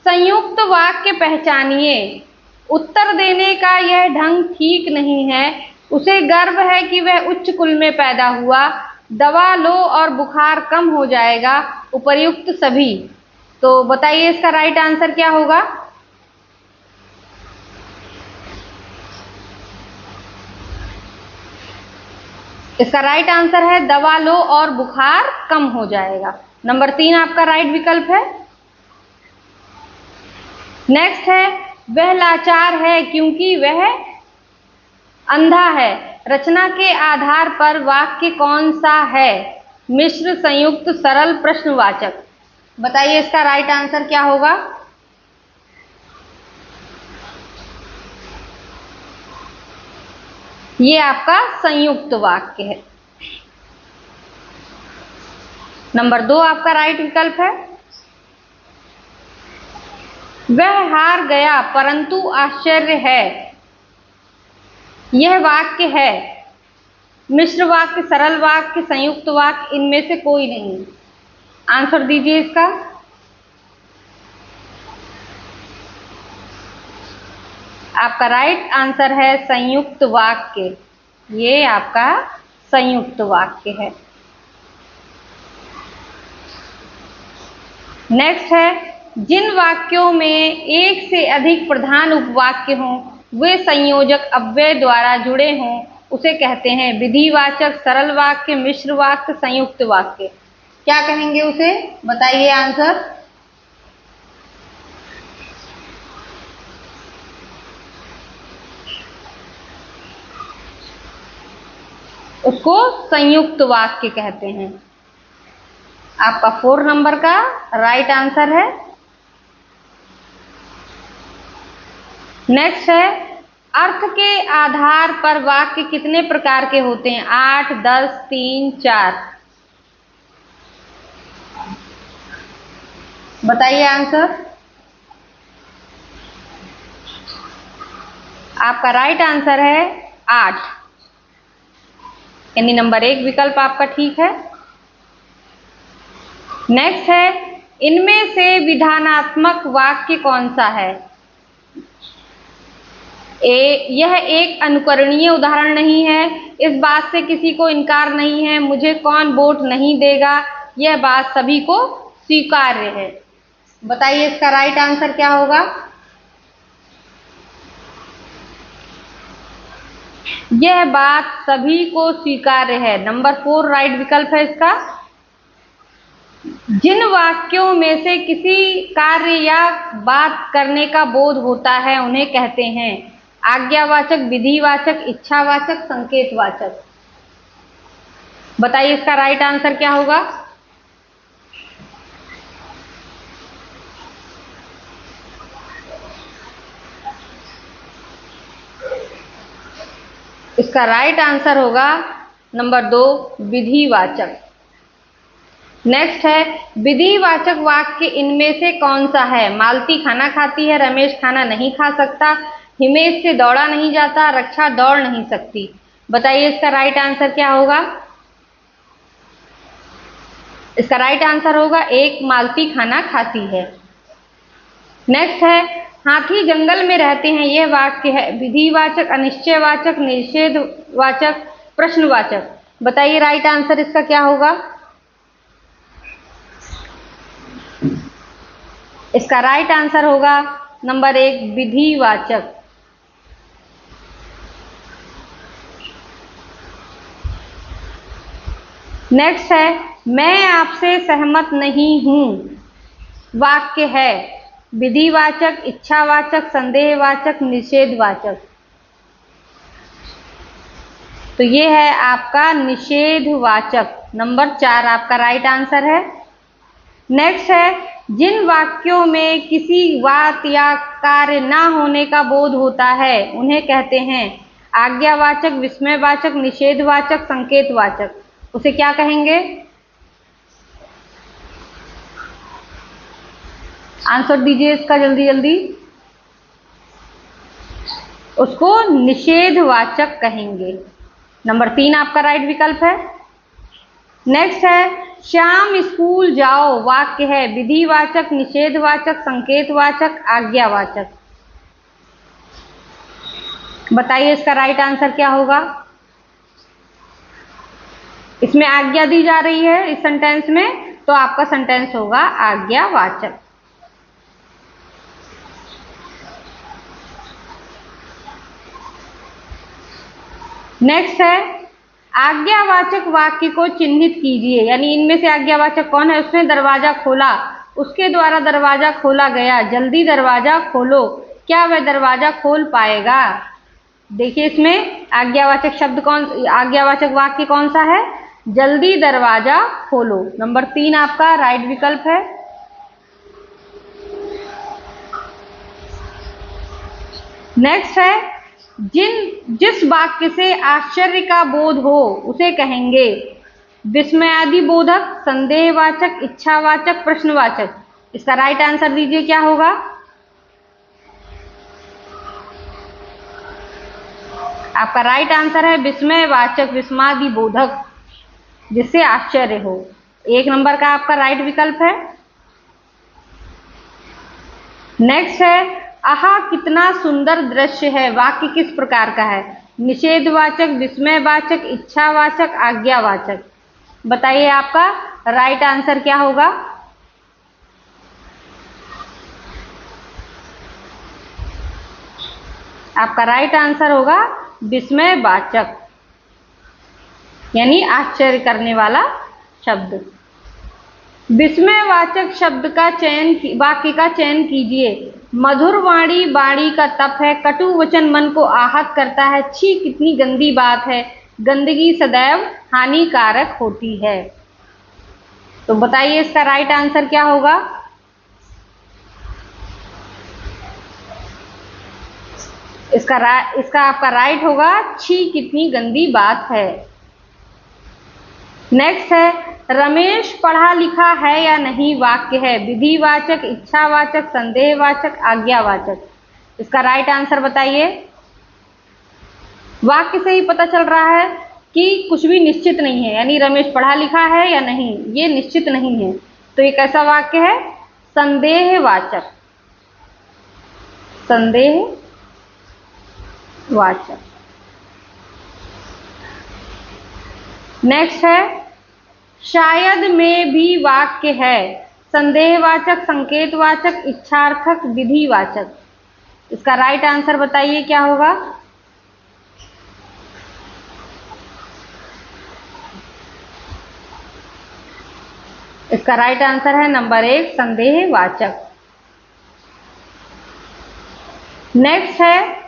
संयुक्त वाक्य पहचानिए। उत्तर देने का यह ढंग ठीक नहीं है। उसे गर्व है कि वह उच्च कुल में पैदा हुआ। दवा लो और बुखार कम हो जाएगा। उपर्युक्त सभी। तो बताइए इसका राइट आंसर क्या होगा। इसका राइट आंसर है दवा लो और बुखार कम हो जाएगा। नंबर 3 आपका राइट विकल्प है। नेक्स्ट है, वह लाचार है क्योंकि वह अंधा है। रचना के आधार पर वाक्य कौन सा है, मिश्र, संयुक्त, सरल, प्रश्नवाचक। बताइए इसका राइट आंसर क्या होगा। ये आपका संयुक्त वाक्य है। नंबर 2 आपका राइट विकल्प है। वह हार गया परंतु आश्चर्य है। यह वाक्य है मिश्र वाक्य, सरल वाक्य, संयुक्त वाक्य, इनमें से कोई नहीं। आंसर दीजिए इसका। आपका राइट आंसर है संयुक्त वाक्य। ये आपका संयुक्त वाक्य है। नेक्स्ट है, जिन वाक्यों में एक से अधिक प्रधान उपवाक्य हों, वे संयोजक अव्यय द्वारा जुड़े हों, उसे कहते हैं विधिवाचक, सरल वाक्य, मिश्र वाक्य, संयुक्त वाक्य। क्या कहेंगे उसे? बताइए आंसर। उसको संयुक्त वाक्य कहते हैं। आपका 4 नंबर का राइट आंसर है। नेक्स्ट है, अर्थ के आधार पर वाक्य कितने प्रकार के होते हैं? 8, 10, 3, 4। बताइए आंसर। आपका राइट आंसर है 8, यानी नंबर 1 विकल्प आपका ठीक है। नेक्स्ट है, इनमें से विधानात्मक वाक्य कौन सा है? यह एक अनुकरणीय उदाहरण नहीं है, इस बात से किसी को इनकार नहीं है, मुझे कौन वोट नहीं देगा, यह बात सभी को स्वीकार्य है। बताइए इसका राइट आंसर क्या होगा? यह बात सभी को स्वीकार्य है। नंबर 4 राइट विकल्प है इसका। जिन वाक्यों में से किसी कार्य या बात करने का बोध होता है, उन्हें कहते हैं आज्ञावाचक, विधिवाचक, इच्छावाचक, संकेतवाचक। बताइए इसका राइट आंसर क्या होगा? इसका राइट आंसर होगा नंबर 2 विधिवाचक। नेक्स्ट है, विधिवाचक वाक्य इनमें से कौन सा है? मालती खाना खाती है, रमेश खाना नहीं खा सकता, हिमेश से दौड़ा नहीं जाता, रक्षा दौड़ नहीं सकती। बताइए इसका राइट आंसर क्या होगा? इसका राइट आंसर होगा 1 मालती खाना खाती है। नेक्स्ट है, हाथी जंगल में रहते हैं, यह वाक्य है विधिवाचक, अनिश्चयवाचक, निषेधवाचक, प्रश्नवाचक। बताइए राइट आंसर इसका क्या होगा? इसका राइट आंसर होगा नंबर 1 विधिवाचक। नेक्स्ट है, मैं आपसे सहमत नहीं हूं, वाक्य है विधिवाचक, इच्छावाचक, संदेहवाचक, निषेधवाचक। तो ये है आपका निषेधवाचक। नंबर 4 आपका राइट आंसर है। नेक्स्ट है, जिन वाक्यों में किसी बात या कार्य ना होने का बोध होता है, उन्हें कहते हैं आज्ञावाचक, विस्मयवाचक, निषेधवाचक, संकेतवाचक। उसे क्या कहेंगे? आंसर दीजिए इसका जल्दी जल्दी। उसको निषेधवाचक कहेंगे। नंबर 3 आपका राइट विकल्प है। नेक्स्ट है, श्याम स्कूल जाओ, वाक्य है विधिवाचक, निषेधवाचक, संकेतवाचक, आज्ञावाचक। बताइए इसका राइट आंसर क्या होगा? इसमें आज्ञा दी जा रही है इस सेंटेंस में, तो आपका सेंटेंस होगा आज्ञावाचक। नेक्स्ट है, आज्ञावाचक वाक्य को चिन्हित कीजिए, यानी इनमें से आज्ञावाचक कौन है? उसने दरवाजा खोला, उसके द्वारा दरवाजा खोला गया, जल्दी दरवाजा खोलो, क्या वह दरवाजा खोल पाएगा? देखिए इसमें आज्ञावाचक शब्द आज्ञावाचक वाक्य कौन सा है? जल्दी दरवाजा खोलो। नंबर 3 आपका राइट विकल्प है। नेक्स्ट है, जिस वाक्य से आश्चर्य का बोध हो, उसे कहेंगे विस्मयादि बोधक, संदेहवाचक, इच्छावाचक, प्रश्नवाचक। इसका राइट आंसर दीजिए क्या होगा? आपका राइट आंसर है विस्मयवाचक, विस्मादि बोधक, जिससे आश्चर्य हो। एक नंबर का आपका राइट विकल्प है। नेक्स्ट है, आहा कितना सुंदर दृश्य है, वाक्य किस प्रकार का है? निषेधवाचक, विस्मयवाचक, इच्छावाचक, आज्ञावाचक। बताइए आपका राइट आंसर क्या होगा? आपका राइट आंसर होगा विस्मयवाचक, यानी आश्चर्य करने वाला शब्द। विस्मयवाचक शब्द का चयन, वाक्य का चयन कीजिए। मधुर वाणी वाणी का तप है, कटु वचन मन को आहत करता है, छी कितनी गंदी बात है, गंदगी सदैव हानिकारक होती है। तो बताइए इसका राइट आंसर क्या होगा? इसका आपका राइट होगा छी कितनी गंदी बात है। नेक्स्ट है, रमेश पढ़ा लिखा है या नहीं, वाक्य है। विधिवाचक, इच्छावाचक, संदेहवाचक, आज्ञावाचक। इसका राइट आंसर बताइए। वाक्य से ही पता चल रहा है कि कुछ भी निश्चित नहीं है, यानी रमेश पढ़ा लिखा है या नहीं ये निश्चित नहीं है। तो ये कैसा वाक्य है? संदेहवाचक, संदेहवाचक। नेक्स्ट है, शायद में भी वाक्य है। संदेहवाचक, संकेतवाचक, इच्छार्थक, विधिवाचक। इसका राइट आंसर बताइए क्या होगा? इसका राइट आंसर है नंबर 1 संदेहवाचक। नेक्स्ट है,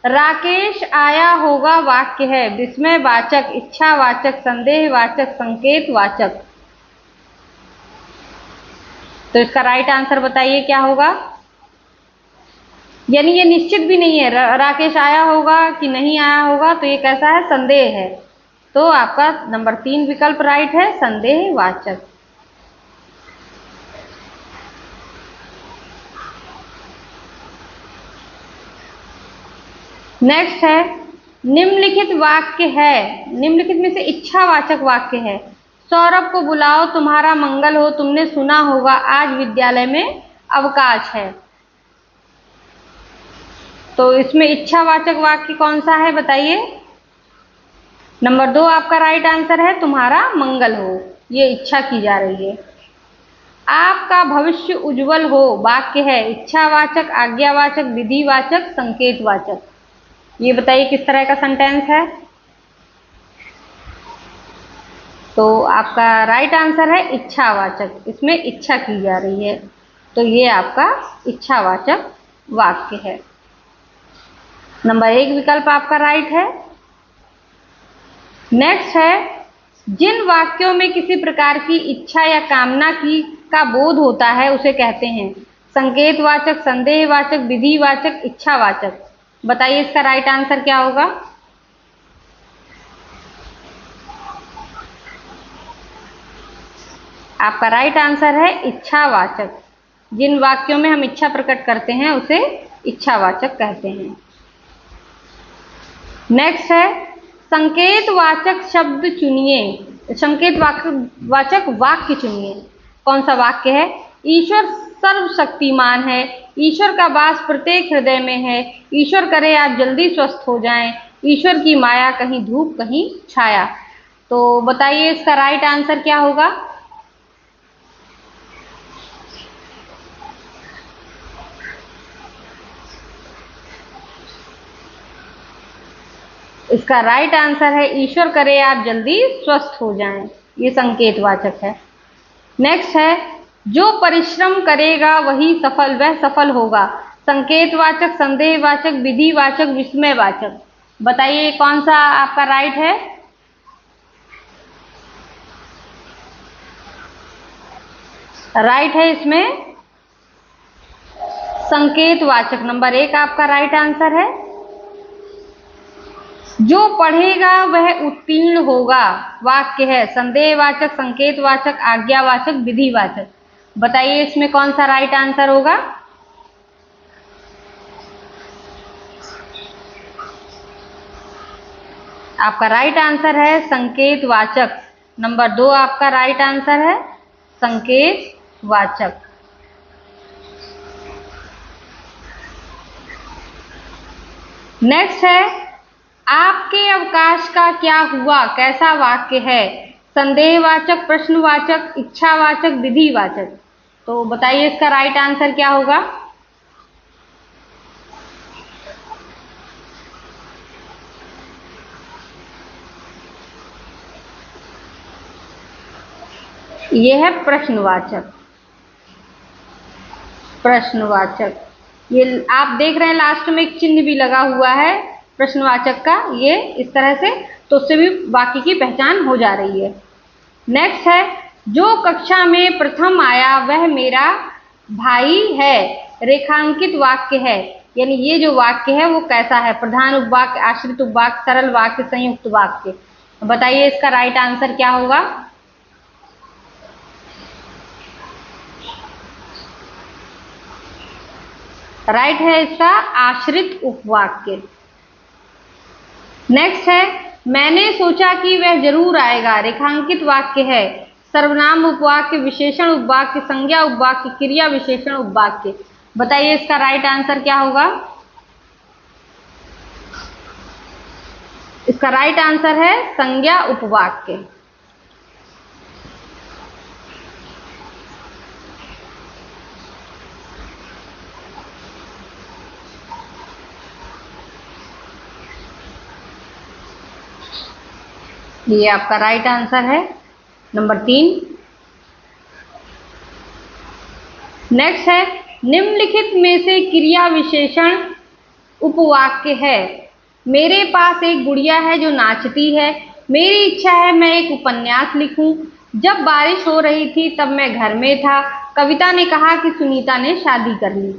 राकेश आया होगा, वाक्य है। विस्मयवाचक, इच्छावाचक, संदेहवाचक, संकेतवाचक। तो इसका राइट आंसर बताइए क्या होगा? यानी ये निश्चित भी नहीं है, राकेश आया होगा कि नहीं आया होगा, तो ये कैसा है? संदेह है। तो आपका नंबर 3 विकल्प राइट है, संदेहवाचक। नेक्स्ट है, निम्नलिखित वाक्य है, निम्नलिखित में से इच्छावाचक वाक्य है। सौरभ को बुलाओ तुम्हारा मंगल हो, तुमने सुना होगा आज विद्यालय में अवकाश है। तो इसमें इच्छावाचक वाक्य कौन सा है बताइए? नंबर 2 आपका राइट आंसर है, तुम्हारा मंगल हो, ये इच्छा की जा रही है। आपका भविष्य उज्जवल हो, वाक्य है। इच्छावाचक, आज्ञावाचक, विधिवाचक, संकेतवाचक। ये बताइए किस तरह का सेंटेंस है? तो आपका राइट आंसर है इच्छावाचक, इसमें इच्छा की जा रही है, तो ये आपका इच्छावाचक वाक्य है। नंबर 1 विकल्प आपका राइट है। नेक्स्ट है, जिन वाक्यों में किसी प्रकार की इच्छा या कामना की का बोध होता है उसे कहते हैं संकेतवाचक, संदेहवाचक, विधिवाचक, इच्छावाचक। बताइए इसका राइट आंसर क्या होगा? आपका राइट आंसर है इच्छावाचक। जिन वाक्यों में हम इच्छा प्रकट करते हैं उसे इच्छावाचक कहते हैं। नेक्स्ट है, संकेतवाचक शब्द चुनिए, संकेतवाचक वाक्य चुनिए। कौन सा वाक्य है? ईश्वर सर्वशक्तिमान है, ईश्वर का वास प्रत्येक हृदय में है, ईश्वर करे आप जल्दी स्वस्थ हो जाएं, ईश्वर की माया कहीं धूप कहीं छाया। तो बताइए इसका राइट आंसर क्या होगा? इसका राइट आंसर है ईश्वर करे आप जल्दी स्वस्थ हो जाएं, ये संकेतवाचक है। नेक्स्ट है, जो परिश्रम करेगा वही सफल, वह सफल होगा। संकेतवाचक, संदेहवाचक, विधिवाचक, विस्मयवाचक। बताइए कौन सा आपका राइट है? राइट है इसमें संकेतवाचक, नंबर 1 आपका राइट आंसर है। जो पढ़ेगा वह उत्तीर्ण होगा, वाक्य है। संदेहवाचक, संकेतवाचक, आज्ञावाचक, विधिवाचक। बताइए इसमें कौन सा राइट आंसर होगा? आपका राइट आंसर है संकेतवाचक, नंबर 2 आपका राइट आंसर है संकेतवाचक। नेक्स्ट है आपके अवकाश का क्या हुआ कैसा वाक्य है? संदेहवाचक, प्रश्नवाचक, इच्छावाचक, विधिवाचक। तो बताइए इसका राइट आंसर क्या होगा? यह है प्रश्नवाचक। प्रश्नवाचक, ये आप देख रहे हैं लास्ट में एक चिन्ह भी लगा हुआ है प्रश्नवाचक का, ये इस तरह से, तो उससे भी वाक्य की पहचान हो जा रही है। नेक्स्ट है जो कक्षा में प्रथम आया वह मेरा भाई है, रेखांकित वाक्य है। यानी ये जो वाक्य है वो कैसा है? प्रधान उपवाक्य, आश्रित उपवाक्य, सरल वाक्य, संयुक्त वाक्य। बताइए इसका राइट आंसर क्या होगा? राइट है इसका आश्रित उपवाक्य। नेक्स्ट है मैंने सोचा कि वह जरूर आएगा, रेखांकित वाक्य है। सर्वनाम उपवाक्य, विशेषण उपवाक्य, संज्ञा उपवाक्य, क्रिया विशेषण उपवाक्य। बताइए इसका राइट आंसर क्या होगा? इसका राइट आंसर है संज्ञा उपवाक्य। ये आपका राइट आंसर है नंबर 3। नेक्स्ट है निम्नलिखित में से क्रिया विशेषण उपवाक्य है। मेरे पास एक गुड़िया है जो नाचती है। मेरी इच्छा है मैं एक उपन्यास लिखूं। जब बारिश हो रही थी तब मैं घर में था। कविता ने कहा कि सुनीता ने शादी कर ली।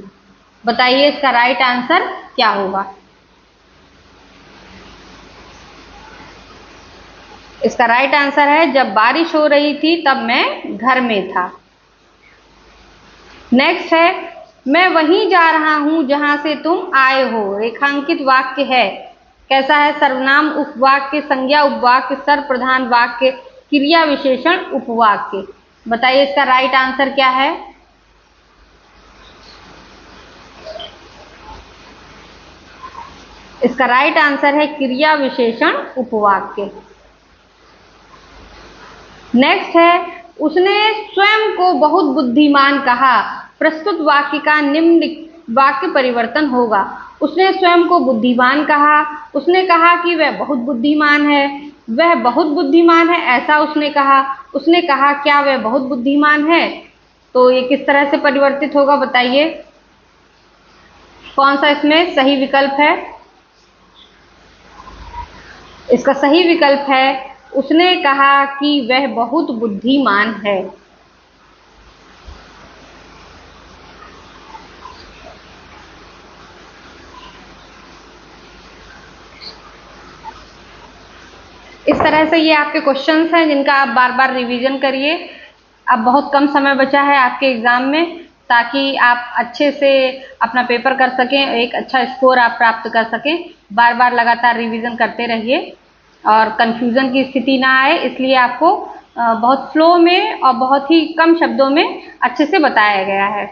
बताइए इसका राइट आंसर क्या होगा? इसका राइट आंसर है जब बारिश हो रही थी तब मैं घर में था। नेक्स्ट है मैं वहीं जा रहा हूं जहां से तुम आए हो, रेखांकित वाक्य है। कैसा है? सर्वनाम उपवाक्य, संज्ञा उपवाक्य, सर्वप्रधान वाक्य, क्रिया विशेषण उपवाक्य। बताइए इसका राइट आंसर क्या है? इसका राइट आंसर है क्रिया विशेषण उपवाक्य। नेक्स्ट है उसने स्वयं को बहुत बुद्धिमान कहा। प्रस्तुत वाक्य का निम्न वाक्य परिवर्तन होगा। उसने स्वयं को बुद्धिमान कहा। उसने कहा कि वह बहुत बुद्धिमान है। वह बहुत बुद्धिमान है ऐसा उसने कहा। उसने कहा क्या वह बहुत बुद्धिमान है? तो ये किस तरह से परिवर्तित होगा? बताइए कौन सा इसमें सही विकल्प है? इसका सही विकल्प है उसने कहा कि वह बहुत बुद्धिमान है। इस तरह से ये आपके क्वेश्चंस हैं जिनका आप बार बार रिवीजन करिए। अब बहुत कम समय बचा है आपके एग्जाम में, ताकि आप अच्छे से अपना पेपर कर सकें, एक अच्छा स्कोर आप प्राप्त कर सकें। बार बार लगातार रिवीजन करते रहिए और कंफ्यूजन की स्थिति ना आए, इसलिए आपको बहुत स्लो में और बहुत ही कम शब्दों में अच्छे से बताया गया है।